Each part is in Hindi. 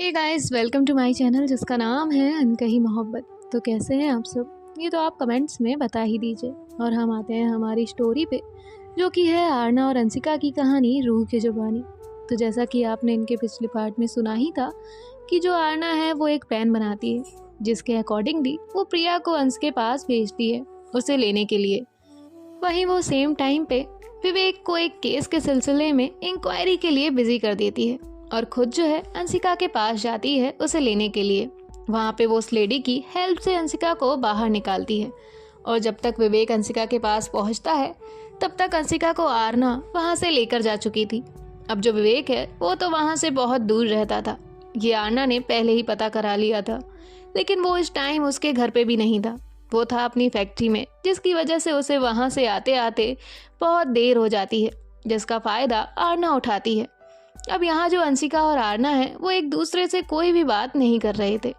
Hey guys, welcome to my channel जिसका नाम है अनकही मोहब्बत। तो कैसे हैं आप सब? ये तो आप कमेंट्स में बता ही दीजिए। और हम आते हैं हमारी स्टोरी पे, जो कि है आरना और अंशिका की कहानी रूह की जुबानी। तो जैसा कि आपने इनके पिछले पार्ट में सुना ही था कि जो आरना है वो एक पेन बनाती है, जिसके अकॉर्डिंगली वो प्रिया को अंश के पास भेजती है उसे लेने के लिए। वहीं वो सेम टाइम पे विवेक को एक केस के सिलसिले में इंक्वायरी के लिए बिजी कर देती है और खुद जो है अंशिका के पास जाती है उसे लेने के लिए। वहाँ पे वो उस लेडी की हेल्प से अंशिका को बाहर निकालती है और जब तक विवेक अंशिका के पास पहुँचता है तब तक अंशिका को आरना वहाँ से लेकर जा चुकी थी। अब जो विवेक है वो तो वहाँ से बहुत दूर रहता था। ये आरना ने पहले ही पता करा लिया था, लेकिन वो इस टाइम उसके घर पे भी नहीं था। वो था अपनी फैक्ट्री में, जिसकी वजह से उसे वहाँ से आते आते बहुत देर हो जाती है, जिसका फ़ायदा आरना उठाती है। अब यहाँ जो अंशिका और आरना है वो एक दूसरे से कोई भी बात नहीं कर रहे थे।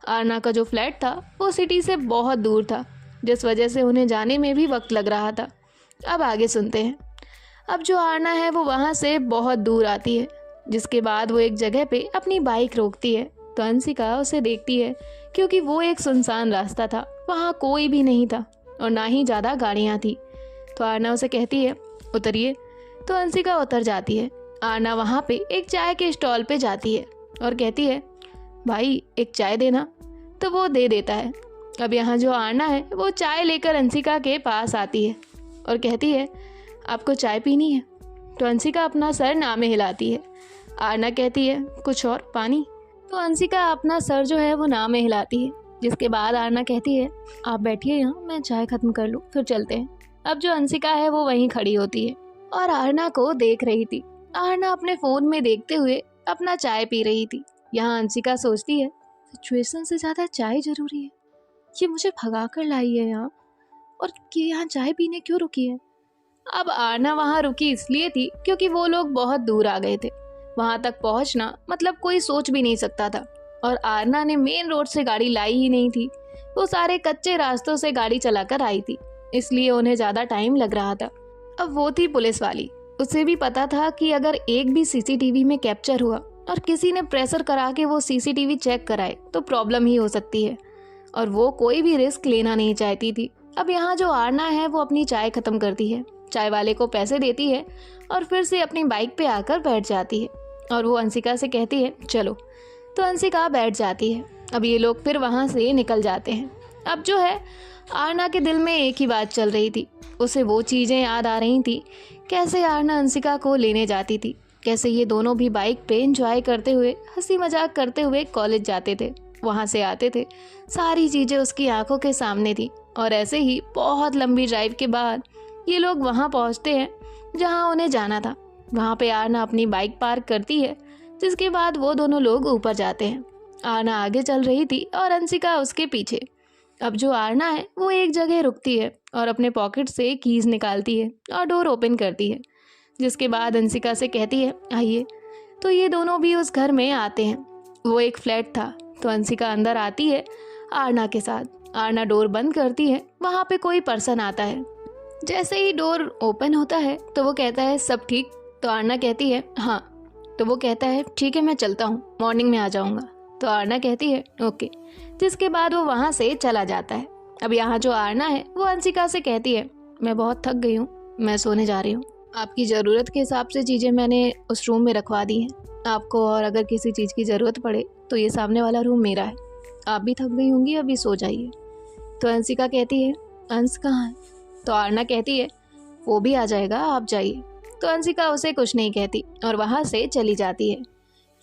आरना का जो फ्लैट था वो सिटी से बहुत दूर था, जिस वजह से उन्हें जाने में भी वक्त लग रहा था। अब आगे सुनते हैं। अब जो आरना है वो वहाँ से बहुत दूर आती है, जिसके बाद वो एक जगह पे अपनी बाइक रोकती है। तो अंशिका उसे देखती है, क्योंकि वो एक सुनसान रास्ता था, वहाँ कोई भी नहीं था और ना ही ज़्यादा गाड़ियाँ थी। तो आरना उसे कहती है उतरिए। तो अंशिका उतर जाती है। आरना वहाँ पे एक चाय के स्टॉल पे जाती है और कहती है भाई एक चाय देना। तो वो दे देता है। अब यहाँ जो आरना है वो चाय लेकर अंशिका के पास आती है और कहती है आपको चाय पीनी है? तो अंशिका अपना सर ना में हिलाती है। आरना कहती है कुछ और पानी? तो अंशिका अपना सर जो है वो ना में हिलाती है, जिसके बाद आरना कहती है आप बैठिए यहाँ, मैं चाय खत्म कर लूँ फिर चलते हैं। अब जो अंशिका है वो वहीं खड़ी होती है और आरना को देख रही थी। आरना अपने फोन में देखते हुए अपना चाय पी रही थी। यहाँ अंशिका सोचती है सिचुएशन से ज्यादा चाय जरूरी है, ये मुझे भगा कर लाई है यहाँ, और ये यहाँ चाय पीने क्यों रुकी है? अब आरना वहाँ रुकी इसलिए थी क्योंकि वो लोग बहुत दूर आ गए थे। वहाँ तक पहुँचना मतलब कोई सोच भी नहीं सकता था, और आरना ने मेन रोड से गाड़ी लाई ही नहीं थी। वो सारे कच्चे रास्तों से गाड़ी चलाकर आई थी, इसलिए उन्हें ज्यादा टाइम लग रहा था। अब वो थी पुलिस वाली, उसे भी पता था कि अगर एक भी सीसीटीवी में कैप्चर हुआ और किसी ने प्रेशर करा के वो सीसीटीवी चेक कराए तो प्रॉब्लम ही हो सकती है, और वो कोई भी रिस्क लेना नहीं चाहती थी। अब यहाँ जो आरना है वो अपनी चाय खत्म करती है, चाय वाले को पैसे देती है और फिर से अपनी बाइक पे आकर बैठ जाती है और वो अंशिका से कहती है चलो। तो अंशिका बैठ जाती है। अब ये लोग फिर वहाँ से निकल जाते हैं। अब जो है आरना के दिल में एक ही बात चल रही थी, उसे वो चीज़ें याद आ रही थी, कैसे आरना अंशिका को लेने जाती थी, कैसे ये दोनों भी बाइक पे एंजॉय करते हुए हंसी मजाक करते हुए कॉलेज जाते थे, वहाँ से आते थे। सारी चीज़ें उसकी आंखों के सामने थी। और ऐसे ही बहुत लंबी ड्राइव के बाद ये लोग वहाँ पहुँचते हैं जहाँ उन्हें जाना था। वहाँ पे आरना अपनी बाइक पार्क करती है, जिसके बाद वो दोनों लोग ऊपर जाते हैं। आरना आगे चल रही थी और अंशिका उसके पीछे। अब जो आरना है वो एक जगह रुकती है और अपने पॉकेट से कीज निकालती है और डोर ओपन करती है, जिसके बाद अंशिका से कहती है आइए। तो ये दोनों भी उस घर में आते हैं। वो एक फ्लैट था। तो अंशिका अंदर आती है आरना के साथ। आरना डोर बंद करती है। वहाँ पे कोई पर्सन आता है। जैसे ही डोर ओपन होता है तो वो कहता है सब ठीक? तो आरना कहती है हाँ। तो वो कहता है ठीक है मैं चलता हूँ, मॉर्निंग में आ जाऊँगा। तो आरना कहती है ओके, जिसके बाद वो वहाँ से चला जाता है। अब यहाँ जो आरना है वो अंशिका से कहती है मैं बहुत थक गई हूँ, मैं सोने जा रही हूँ। आपकी ज़रूरत के हिसाब से चीज़ें मैंने उस रूम में रखवा दी हैं आपको, और अगर किसी चीज़ की ज़रूरत पड़े तो ये सामने वाला रूम मेरा है। आप भी थक गई होंगी, अभी सो जाइए। तो अंशिका कहती है अंश कहाँ है? तो आरना कहती है वो भी आ जाएगा, आप जाइए। तो अंशिका उसे कुछ नहीं कहती और वहाँ से चली जाती है।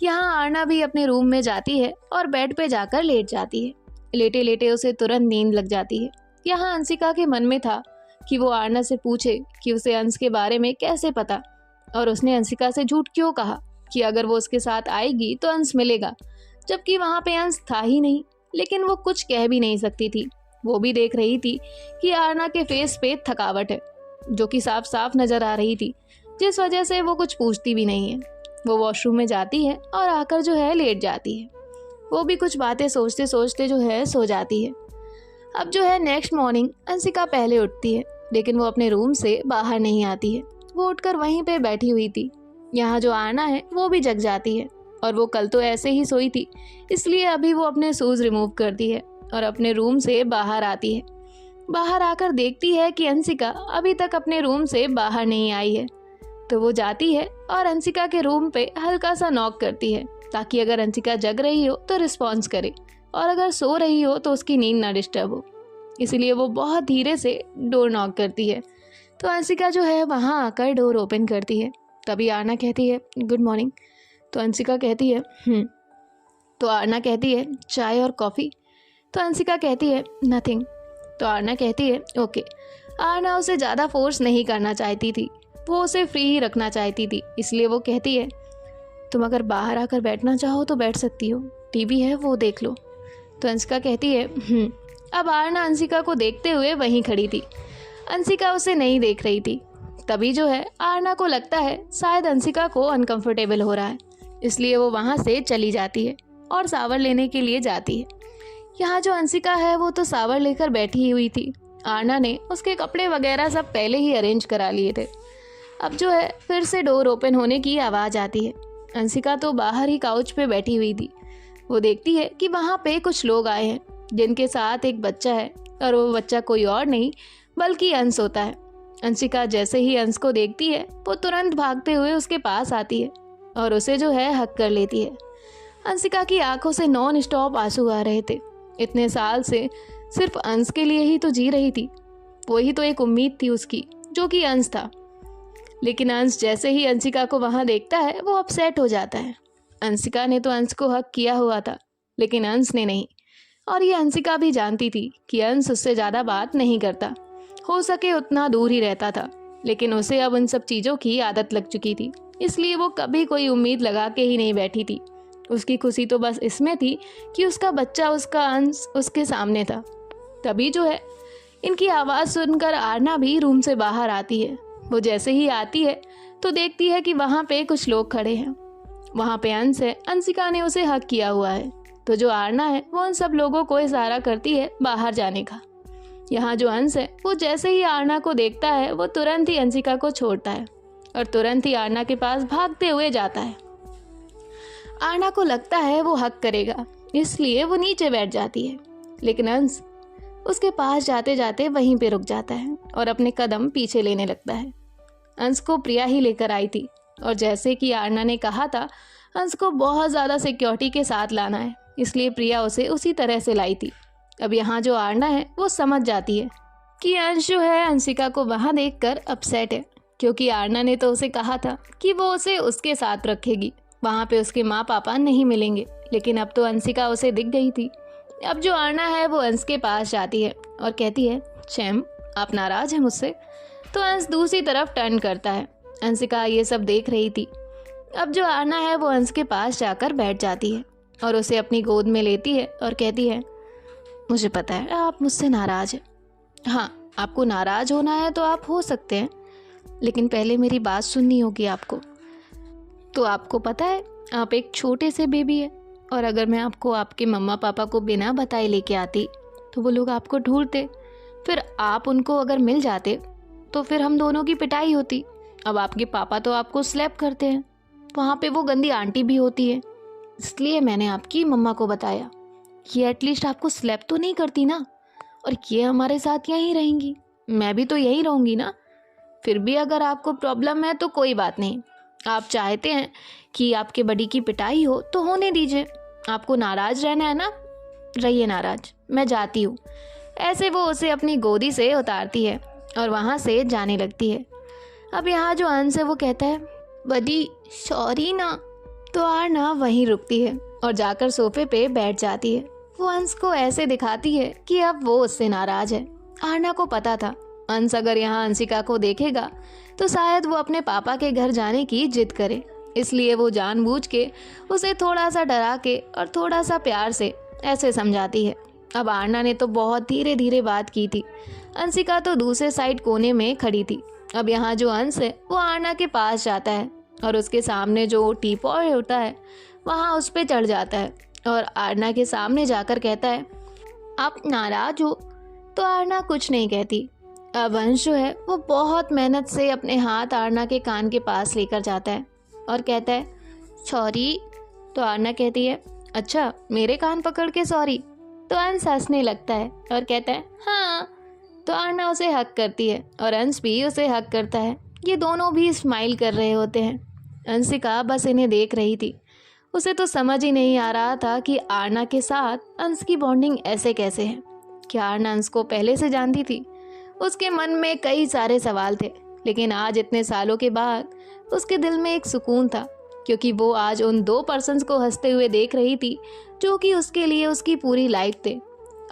यहाँ आरना भी अपने रूम में जाती है और बेड पे जाकर लेट जाती है। लेटे लेटे उसे तुरंत नींद लग जाती है। यहाँ अंशिका के मन में था कि वो आरना से पूछे कि उसे अंश के बारे में कैसे पता, और उसने अंशिका से झूठ क्यों कहा कि अगर वो उसके साथ आएगी तो अंश मिलेगा, जबकि वहाँ पे अंश था ही नहीं। लेकिन वो कुछ कह भी नहीं सकती थी। वो भी देख रही थी कि आरना के फेस पे थकावट है, जो कि साफ साफ नजर आ रही थी, जिस वजह से वो कुछ पूछती भी नहीं है। वो वॉशरूम में जाती है और आकर जो है लेट जाती है। वो भी कुछ बातें सोचते सोचते जो है सो जाती है। अब जो है नेक्स्ट मॉर्निंग अंशिका पहले उठती है, लेकिन वो अपने रूम से बाहर नहीं आती है। वो उठकर वहीं पे बैठी हुई थी। यहाँ जो आरना है वो भी जग जाती है और वो कल तो ऐसे ही सोई थी, इसलिए अभी वो अपने शूज़ रिमूव करती है और अपने रूम से बाहर आती है। बाहर आकर देखती है कि अंशिका अभी तक अपने रूम से बाहर नहीं आई है। तो वो जाती है और अंशिका के रूम पे हल्का सा नॉक करती है, ताकि अगर अंशिका जग रही हो तो रिस्पॉन्स करे और अगर सो रही हो तो उसकी नींद ना डिस्टर्ब हो। इसीलिए वो बहुत धीरे से डोर नॉक करती है। तो अंशिका जो है वहाँ आकर डोर ओपन करती है। तभी आरना कहती है गुड मॉर्निंग। तो अंशिका कहती है तो आरना कहती है चाय और कॉफ़ी। तो अंशिका कहती है नथिंग। तो आरना कहती है ओके। आरना उसे ज़्यादा फोर्स नहीं करना चाहती थी, वो उसे फ्री ही रखना चाहती थी, इसलिए वो कहती है तुम अगर बाहर आकर बैठना चाहो तो बैठ सकती हो, टीवी है वो देख लो। तो अंशिका कहती है अब आरना अंशिका को देखते हुए वहीं खड़ी थी। अंशिका उसे नहीं देख रही थी। तभी जो है आरना को लगता है शायद अंशिका को अनकंफर्टेबल हो रहा है, इसलिए वो वहाँ से चली जाती है और शावर लेने के लिए जाती है। यहाँ जो अंशिका है वो तो शावर लेकर बैठी हुई थी। आरना ने उसके कपड़े वगैरह सब पहले ही अरेंज करा लिए थे। अब जो है फिर से डोर ओपन होने की आवाज़ आती है। अंशिका तो बाहर ही काउच पे बैठी हुई थी। वो देखती है कि वहाँ पे कुछ लोग आए हैं, जिनके साथ एक बच्चा है और वो बच्चा कोई और नहीं बल्कि अंश होता है। अंशिका जैसे ही अंश को देखती है वो तुरंत भागते हुए उसके पास आती है और उसे जो है हक कर लेती है। अंशिका की आंखों से नॉन स्टॉप आंसू आ रहे थे। इतने साल से सिर्फ अंश के लिए ही तो जी रही थी, वही तो एक उम्मीद थी उसकी, जो कि अंश था। लेकिन अंश जैसे ही अंशिका को वहाँ देखता है वो अपसेट हो जाता है। अंशिका ने तो अंश को हक किया हुआ था, लेकिन अंश ने नहीं। और ये अंशिका भी जानती थी कि अंश उससे ज़्यादा बात नहीं करता, हो सके उतना दूर ही रहता था। लेकिन उसे अब उन सब चीज़ों की आदत लग चुकी थी, इसलिए वो कभी कोई उम्मीद लगा के ही नहीं बैठी थी। उसकी खुशी तो बस इसमें थी कि उसका बच्चा, उसका अंश उसके सामने था। तभी जो है इनकी आवाज़ सुनकर आरना भी रूम से बाहर आती है। वो जैसे ही आती है तो देखती है कि वहाँ पे कुछ लोग खड़े हैं। वहाँ पे अंश है, अंशिका ने उसे हक किया हुआ है। तो जो आरना है वो उन सब लोगों को इशारा करती है बाहर जाने का। यहाँ जो अंश है वो जैसे ही आरना को देखता है वो तुरंत ही अंशिका को छोड़ता है और तुरंत ही आरना के पास भागते हुए जाता है। आरना को लगता है वो हक करेगा, इसलिए वो नीचे बैठ जाती है। लेकिन अंश उसके पास जाते जाते वहीं पे रुक जाता है और अपने कदम पीछे लेने लगता है। अंश को प्रिया ही लेकर आई थी और जैसे कि आरना ने कहा था अंश को बहुत ज़्यादा सिक्योरिटी के साथ लाना है, इसलिए प्रिया उसे उसी तरह से लाई थी। अब यहाँ जो आरना है वो समझ जाती है कि अंश जो है अंशिका को वहाँ देखकर अपसेट है, क्योंकि आरना ने तो उसे कहा था कि वो उसे उसके साथ रखेगी, वहाँ पे उसके माँ पापा नहीं मिलेंगे। लेकिन अब तो अंशिका उसे दिख गई थी। अब जो आरना है वो अंश के पास जाती है और कहती है चैम आप नाराज़ हैं मुझसे। तो अंश दूसरी तरफ टर्न करता है। अंशिका ये सब देख रही थी। अब जो आरना है वो अंश के पास जाकर बैठ जाती है और उसे अपनी गोद में लेती है और कहती है मुझे पता है आप मुझसे नाराज़ हैं। हाँ, आपको नाराज़ होना है तो आप हो सकते हैं, लेकिन पहले मेरी बात सुननी होगी आपको। तो आपको पता है आप एक छोटे से बेबी है, और अगर मैं आपको आपके मम्मा पापा को बिना बताए लेके आती तो वो लोग आपको ढूंढते, फिर आप उनको अगर मिल जाते तो फिर हम दोनों की पिटाई होती। अब आपके पापा तो आपको स्लैप करते हैं, वहाँ पे वो गंदी आंटी भी होती है, इसलिए मैंने आपकी मम्मा को बताया। ये एटलीस्ट आपको स्लैप तो नहीं करती ना, और ये हमारे साथ यहीं रहेंगी, मैं भी तो यहीं रहूँगी ना। फिर भी अगर आपको प्रॉब्लम है तो कोई बात नहीं, आप चाहते हैं कि आपके बड़ी की पिटाई हो तो होने दीजिए। आपको नाराज़ रहना है ना, रहिए नाराज़, मैं जाती हूँ। ऐसे वो उसे अपनी गोदी से उतारती है और वहाँ से जाने लगती है। अब यहाँ जो अंश है वो कहता है बड़ी सॉरी ना। तो आरना वहीं रुकती है और जाकर सोफे पे बैठ जाती है। वो अंश को ऐसे दिखाती है कि अब वो उससे नाराज़ है। आरना को पता था अंश अगर यहाँ अंशिका को देखेगा तो शायद वो अपने पापा के घर जाने की जिद करे, इसलिए वो जानबूझ के उसे थोड़ा सा डरा के और थोड़ा सा प्यार से ऐसे समझाती है। अब आरना ने तो बहुत धीरे धीरे बात की थी। अंशिका तो दूसरे साइड कोने में खड़ी थी। अब यहाँ जो अंश है वो आरना के पास जाता है और उसके सामने जो टीपॉय होता है वहाँ उस पर चढ़ जाता है और आरना के सामने जाकर कहता है आप नाराज़ हो। तो आरना कुछ नहीं कहती। अब अंश जो है वो बहुत मेहनत से अपने हाथ आरना के कान के पास लेकर जाता है और कहता है सॉरी, तो आरना कहती है, अच्छा मेरे कान पकड़ के सॉरी। तो अंश हंसने लगता है और कहता है हाँ। तो आरना उसे हक करती है और अंश भी उसे हक करता है। ये दोनों भी स्माइल कर रहे होते हैं। अंशिका बस इन्हें देख रही थी। उसे तो समझ ही नहीं आ रहा था कि आरना के साथ अंश की बॉन्डिंग ऐसे कैसे है। क्या आरना अंश को पहले से जानती थी? उसके मन में कई सारे सवाल थे, लेकिन आज इतने सालों के बाद उसके दिल में एक सुकून था, क्योंकि वो आज उन दो पर्सन्स को हंसते हुए देख रही थी जो कि उसके लिए उसकी पूरी लाइफ थे।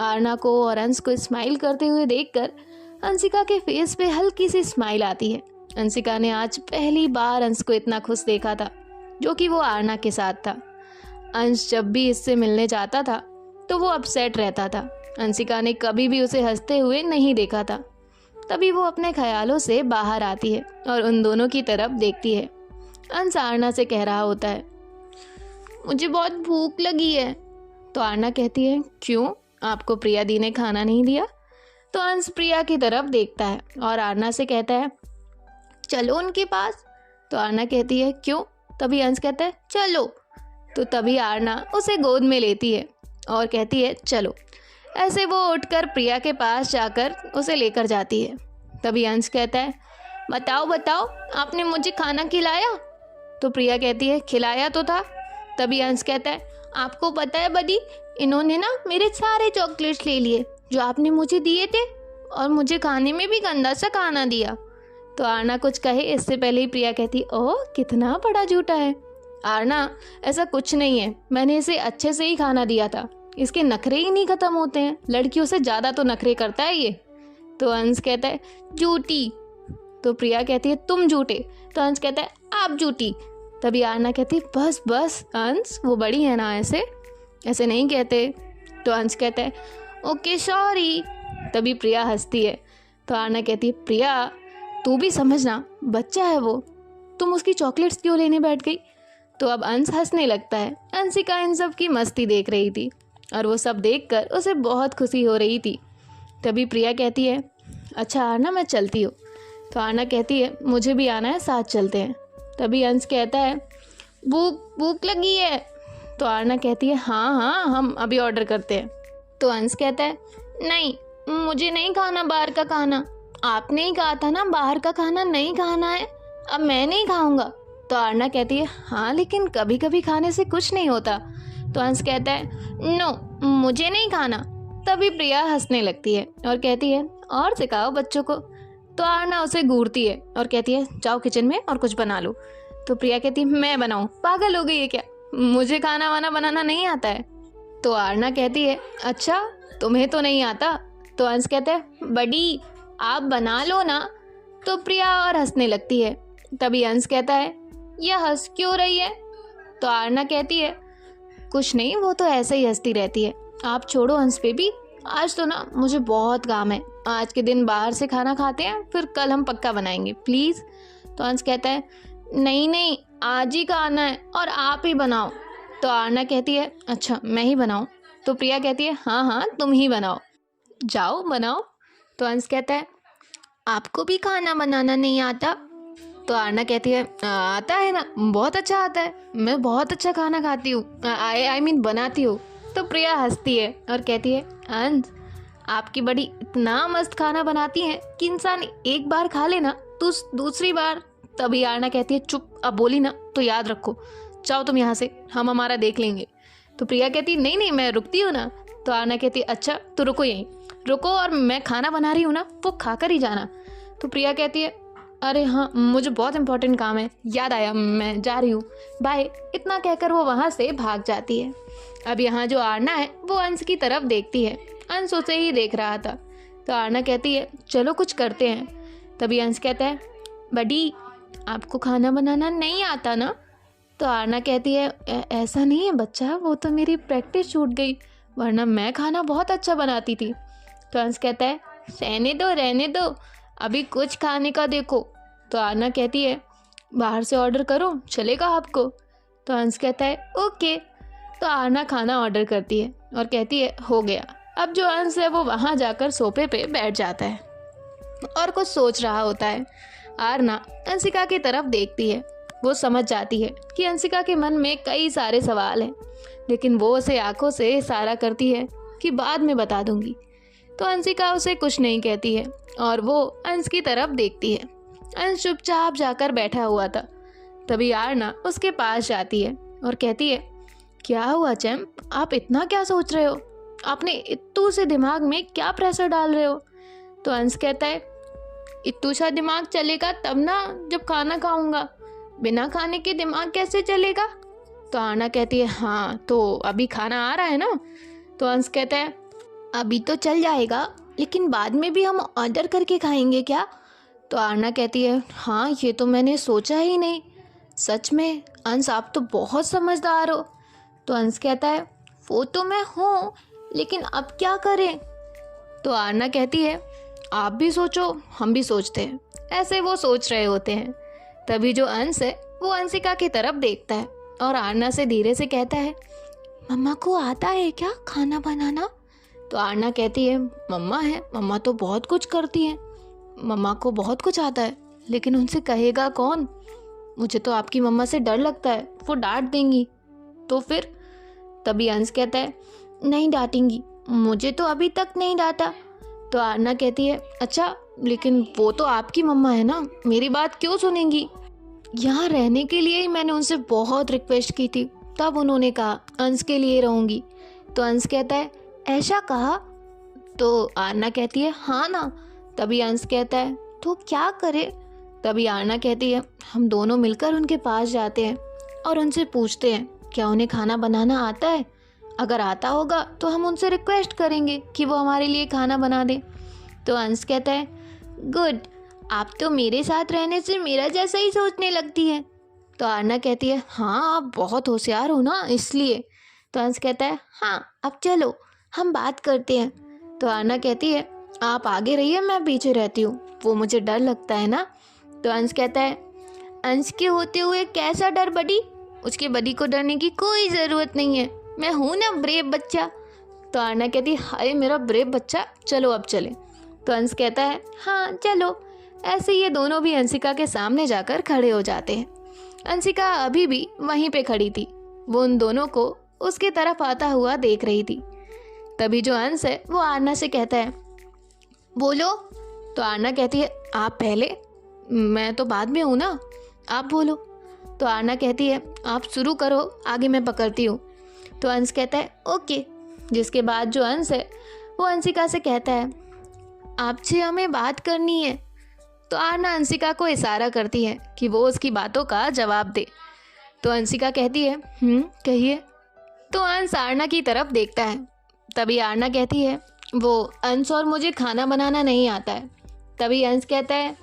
आरना को और अंश को स्माइल करते हुए देखकर अंशिका के फेस पे हल्की सी स्माइल आती है। अंशिका ने आज पहली बार अंश को इतना खुश देखा था, जो कि वो आरना के साथ था। अंश जब भी इससे मिलने जाता था तो वो अपसेट रहता था। अंशिका ने कभी भी उसे हंसते हुए नहीं देखा था। तभी वो अपने ख्यालों से बाहर आती है और उन दोनों की तरफ देखती है। अंश आरना से कह रहा होता है, मुझे बहुत भूख लगी है। तो आरना कहती है, क्यों, आपको प्रिया दी ने खाना नहीं दिया? तो अंश प्रिया की तरफ देखता है और आरना से कहता है, चलो उनके पास। तो आरना कहती है, क्यों? तभी अंश कहता है, चलो। तो तभी आरना उसे गोद में लेती है और कहती है, चलो। ऐसे वो उठकर प्रिया के पास जाकर उसे लेकर जाती है। तभी अंश कहता है, बताओ बताओ, आपने मुझे खाना खिलाया? तो प्रिया कहती है, खिलाया तो था। तभी अंश कहता है, आपको पता है बडी, इन्होंने ना मेरे सारे चॉकलेट्स ले लिए जो आपने मुझे दिए थे, और मुझे खाने में भी गंदा सा खाना दिया। तो आरना कुछ कहे इससे पहले ही प्रिया कहती, ओह कितना बड़ा झूठा है। आरना, ऐसा कुछ नहीं है, मैंने इसे अच्छे से ही खाना दिया था। इसके नखरे ही नहीं खत्म होते हैं, लड़कियों से ज़्यादा तो नखरे करता है ये। तो अंश कहता है, झूठी। तो प्रिया कहती है, तुम झूठे। तो अंश कहता है, आप झूठी। तभी आरना कहती है, बस बस अंश, वो बड़ी है ना, ऐसे नहीं कहते। तो अंश कहता है, ओके सॉरी। तभी प्रिया हंसती है। तो आरना कहती है, प्रिया तू भी समझना, बच्चा है वो, तुम उसकी चॉकलेट्स क्यों लेने बैठ गई? तो अब अंश हंसने लगता है। अंशिका इन सब की मस्ती देख रही थी और वो सब देखकर उसे बहुत खुशी हो रही थी। तभी प्रिया कहती है, अच्छा आरना मैं चलती हूँ। तो आरना कहती है, मुझे भी आना है, साथ चलते हैं। तभी अंश कहता है, भूख लगी है। तो आरना कहती है, हाँ हाँ हम अभी ऑर्डर करते हैं। तो अंश कहता है, नहीं मुझे नहीं खाना बाहर का खाना, आपने ही कहा था ना बाहर का खाना नहीं खाना है, अब मैं नहीं खाऊंगा। तो आरना कहती है, हाँ लेकिन कभी कभी खाने से कुछ नहीं होता। तो अंश कहता है, नो मुझे नहीं खाना। तभी प्रिया हंसने लगती है और कहती है, और सिखाओ बच्चों को। तो आरना उसे घूरती है और कहती है, जाओ किचन में और कुछ बना लो। तो प्रिया कहती है, मैं बनाऊं? पागल हो गई है क्या, मुझे खाना वाना बनाना नहीं आता है। तो आरना कहती है, अच्छा तुम्हें तो नहीं आता? तो अंश कहता है, बड़ी आप बना लो ना। तो प्रिया और हंसने लगती है। तभी अंश कहता है, यह हंस क्यों रही है? तो आरना कहती है, कुछ नहीं, वो तो ऐसे ही हंसती रहती है, आप छोड़ो हंस बेबी, आज तो ना मुझे बहुत काम है, आज के दिन बाहर से खाना खाते हैं, फिर कल हम पक्का बनाएंगे प्लीज़। तो अंश कहता है, नहीं नहीं आज ही खाना है और आप ही बनाओ। तो आरना कहती है, अच्छा मैं ही बनाऊं? तो प्रिया कहती है, हाँ हाँ तुम ही बनाओ, जाओ बनाओ। तो अंश कहता है, आपको भी खाना बनाना नहीं आता? तो आरना कहती है, आता है ना, बहुत अच्छा आता है, मैं बहुत अच्छा खाना खाती हूँ, आई मीन बनाती हूँ। तो प्रिया हंसती है और कहती है, अंश आपकी बड़ी इतना मस्त खाना बनाती हैं कि इंसान एक बार खा लेना तो दूसरी बार। तभी आरना कहती है, चुप, अब बोली ना तो याद रखो, जाओ तुम यहाँ से, हम हमारा देख लेंगे। तो प्रिया कहती है, नहीं नहीं मैं रुकती हूँ ना। तो आरना कहती है, अच्छा तो रुको यहीं, रुको, और मैं खाना बना रही हूँ ना, वो खा कर ही जाना। तो प्रिया कहती है, अरे हाँ मुझे बहुत इंपॉर्टेंट काम है, याद आया, मैं जा रही हूँ, बाय। इतना कहकर वो वहाँ से भाग जाती है। अब यहाँ जो आरना है वो अंश की तरफ देखती है। अंश उसे ही देख रहा था। तो आरना कहती है, चलो कुछ करते हैं। तभी अंश कहता है, बडी आपको खाना बनाना नहीं आता ना? तो आरना कहती है, ऐसा नहीं है बच्चा, वो तो मेरी प्रैक्टिस छूट गई, वरना मैं खाना बहुत अच्छा बनाती थी। तो अंश कहता है, रहने दो, अभी कुछ खाने का देखो। तो आरना कहती है, बाहर से ऑर्डर करो, चलेगा आपको? तो अंश कहता है, ओके। तो आरना खाना ऑर्डर करती है और कहती है, हो गया। अब जो अंश है वो वहाँ जाकर सोफे पे बैठ जाता है और कुछ सोच रहा होता है। आरना अंशिका की तरफ देखती है। वो समझ जाती है कि अंशिका के मन में कई सारे सवाल हैं, लेकिन वो उसे आंखों से इशारा करती है कि बाद में बता दूंगी। तो अंशिका उसे कुछ नहीं कहती है और वो अंश की तरफ देखती है। अंश चुपचाप जाकर बैठा हुआ था। तभी आरना उसके पास जाती है और कहती है, क्या हुआ चैंप, आप इतना क्या सोच रहे हो? आपने इत्तू से दिमाग में क्या प्रेशर डाल रहे हो? तो अंश कहता है, इत्तू सा दिमाग चलेगा तब ना जब खाना खाऊंगा, बिना खाने के दिमाग कैसे चलेगा? तो आरना कहती है, हाँ तो अभी खाना आ रहा है ना? तो अंश कहता है, अभी तो चल जाएगा, लेकिन बाद में भी हम ऑर्डर करके खाएंगे क्या? तो आरना कहती है, हाँ ये तो मैंने सोचा ही नहीं। सच में अंश, आप तो बहुत समझदार हो। तो अंश कहता है, वो तो मैं हूँ, लेकिन अब क्या करें? तो आरना कहती है, आप भी सोचो, हम भी सोचते हैं। ऐसे वो सोच रहे होते हैं। तभी जो अंश है वो अंशिका की तरफ देखता है और आरना से धीरे से कहता है, मम्मा को आता है क्या खाना बनाना? तो आरना कहती है, मम्मा है, मम्मा तो बहुत कुछ करती हैं, मम्मा को बहुत कुछ आता है, लेकिन उनसे कहेगा कौन? मुझे तो आपकी मम्मा से डर लगता है, वो डांट देंगी। तो फिर? तभी अंश कहता है, नहीं डांटेंगी, मुझे तो अभी तक नहीं डांटा। तो आरना कहती है, अच्छा लेकिन वो तो आपकी मम्मा है ना, मेरी बात क्यों सुनेंगी? यहाँ रहने के लिए ही मैंने उनसे बहुत रिक्वेस्ट की थी, तब उन्होंने कहा अंश के लिए रहूँगी। तो अंश कहता है, ऐसा कहा? तो आरना कहती है, हाँ ना। तभी अंश कहता है, तो क्या करे? तभी आरना कहती है, हम दोनों मिलकर उनके पास जाते हैं और उनसे पूछते हैं क्या उन्हें खाना बनाना आता है। अगर आता होगा तो हम उनसे रिक्वेस्ट करेंगे कि वो हमारे लिए खाना बना दे। तो अंश कहता है, गुड, आप तो मेरे साथ रहने से मेरा जैसा ही सोचने लगती है। तो आरना कहती है, हाँ आप बहुत होशियार हो ना, इसलिए। तो अंश कहता है, हाँ अब चलो हम बात करते हैं। तो आरना कहती है, आप आगे रहिए, मैं पीछे रहती हूँ, वो मुझे डर लगता है ना। तो अंश कहता है, अंश के होते हुए कैसा डर बडी? उसके बडी को डरने की कोई ज़रूरत नहीं है, मैं हूँ ना ब्रेव बच्चा। तो आरना कहती है, हाय मेरा ब्रेव बच्चा, चलो अब चले। तो अंश कहता है, हाँ चलो। ऐसे ये दोनों भी अंशिका के सामने जाकर खड़े हो जाते हैं। अंशिका अभी भी वहीं पे खड़ी थी, वो उन दोनों को उसके तरफ आता हुआ देख रही थी। तभी जो अंश है वो आरना से कहता है, बोलो। तो आरना कहती है, आप पहले, मैं तो बाद में हूँ ना, आप बोलो। तो आरना कहती है, आप शुरू करो, आगे मैं पकड़ती हूँ। तो अंश कहता है, ओके। जिसके बाद जो अंश है वो अंशिका से कहता है, आपसे हमें बात करनी है। तो आरना अंशिका को इशारा करती है कि वो उसकी बातों का जवाब दे। तो अंशिका कहती है, कहिए। तो अंश आरना की तरफ देखता है। तभी आरना कहती है, वो अंश और मुझे खाना बनाना नहीं आता है। तभी अंश कहता है,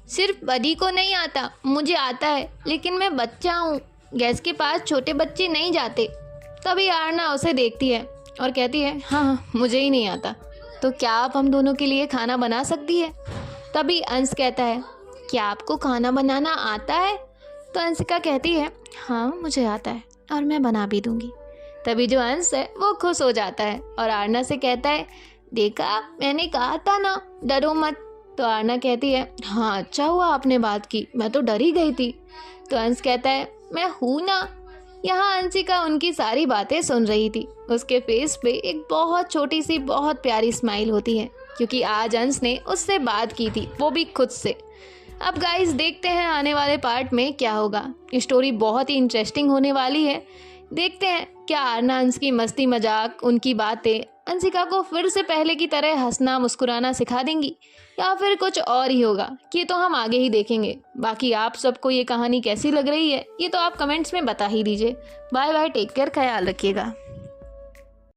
सिर्फ बडी को नहीं आता, मुझे आता है, लेकिन मैं बच्चा हूँ, गैस के पास छोटे बच्चे नहीं जाते। तभी आरना उसे देखती है और कहती है, हाँ मुझे ही नहीं आता, तो क्या आप हम दोनों के लिए खाना बना सकती है? तभी अंश कहता है, क्या आपको खाना बनाना आता है? तो अंशिका कहती है, हाँ मुझे आता है और मैं बना भी दूंगी। तभी जो अंश है वो खुश हो जाता है और आरना से कहता है, देखा मैंने कहा था ना, डरो मत। तो आरना कहती है, हाँ अच्छा हुआ आपने बात की, मैं तो डर ही गई थी। तो अंश कहता है, मैं हूँ ना। यहाँ अंशिका उनकी सारी बातें सुन रही थी। उसके फेस पे एक बहुत छोटी सी बहुत प्यारी स्माइल होती है, क्योंकि आज अंश ने उससे बात की थी, वो भी खुद से। अब गाइस देखते हैं आने वाले पार्ट में क्या होगा। स्टोरी बहुत ही इंटरेस्टिंग होने वाली है। देखते हैं क्या आरना अंश की मस्ती मजाक, उनकी बातें अंशिका को फिर से पहले की तरह हंसना मुस्कुराना सिखा देंगी, या फिर कुछ और ही होगा, ये तो हम आगे ही देखेंगे। बाकी आप सबको ये कहानी कैसी लग रही है, ये तो आप कमेंट्स में बता ही दीजिए। बाय बाय, टेक केयर, ख्याल रखिएगा।